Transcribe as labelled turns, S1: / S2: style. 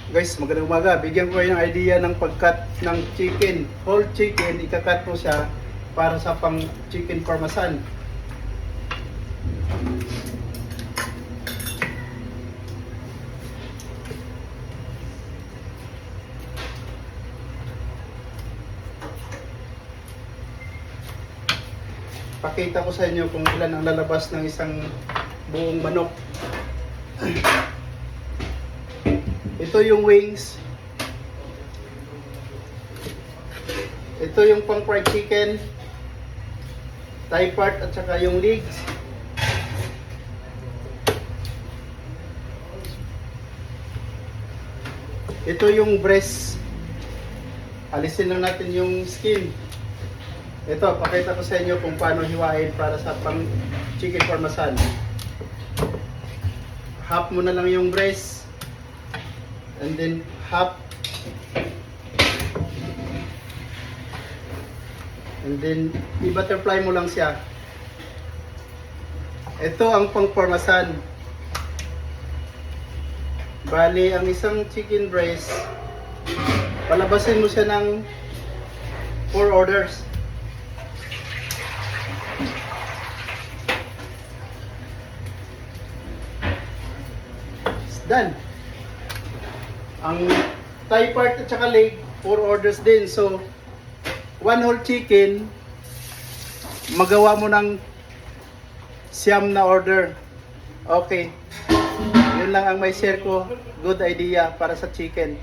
S1: Guys, magandang umaga. Bigyan ko kayo ng idea ng pag-cut ng chicken. Whole chicken, ika-cut mo siya para sa pang chicken parmesan. Pakita ko sa inyo kung ilan ang lalabas ng isang buong manok. Ito yung wings. Ito yung pang fried chicken, thigh part at saka yung legs. Ito yung breast. Alisin lang natin yung skin. Ito, pakita ko sa inyo kung paano hiwain para sa pang chicken parmesan. Half mo na lang yung breast. And then half. And then i-butterfly mo lang siya. Ito ang pang parmesan. Bali, ang isang chicken breast, palabasin mo siya ng 4 orders. It's done. Ang thigh part at saka leg, 4 orders din. So, 1 whole chicken, magawa mo ng siyam na order. Okay. Yun lang ang may share ko. Good idea para sa chicken.